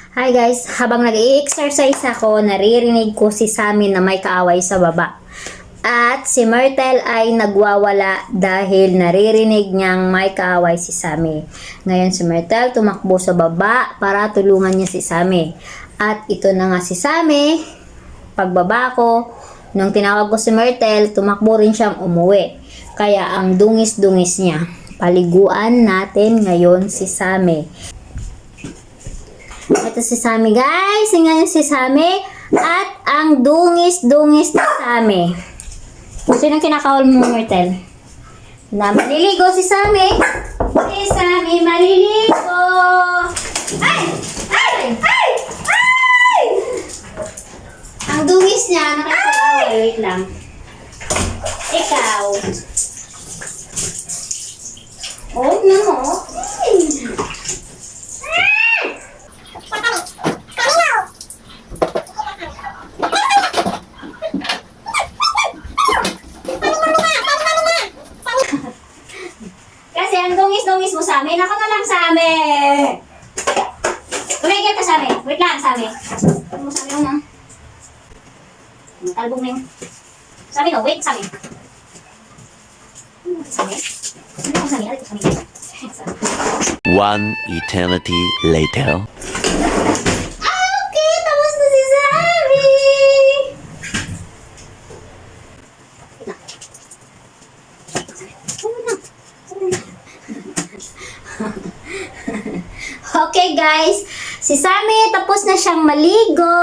Hi guys, habang nag-i-exercise ako, naririnig ko si Sammy na may kaaway sa baba. At si Myrtle ay nagwawala dahil naririnig niyang may kaaway si Sammy. Ngayon si Myrtle tumakbo sa baba para tulungan niya si Sammy. At ito na nga si Sammy, pagbaba ko, nung tinawag ko si Myrtle, tumakbo rin siyang umuwi. Kaya ang dungis-dungis niya. Paliguan natin ngayon si Sammy. Ito si Sammy guys, ngayon si Sammy at ang dungis-dungis ni Sammy. Sino kinakahol mo, Myrtle? Na maliligo si Sammy. Si Sammy maliligo. Ay! Ay! Ay! Ay! Ang dungis niya, nakikita. Wait lang. Ikaw. Oh, no. Kasi ang dungis-dungis mo sa amin, ako na lang sa amin. Tumigil ka sa amin. Wait lang sa amin. Ano mo sa amin mo? Talbong na yun. Sa amin, wait sa amin. Ano mo sa amin? Ano mo sa amin? Ano mo sa amin? One eternity later. Okay, tapos na si Sammy! Okay guys, si Sammy tapos na siyang maligo.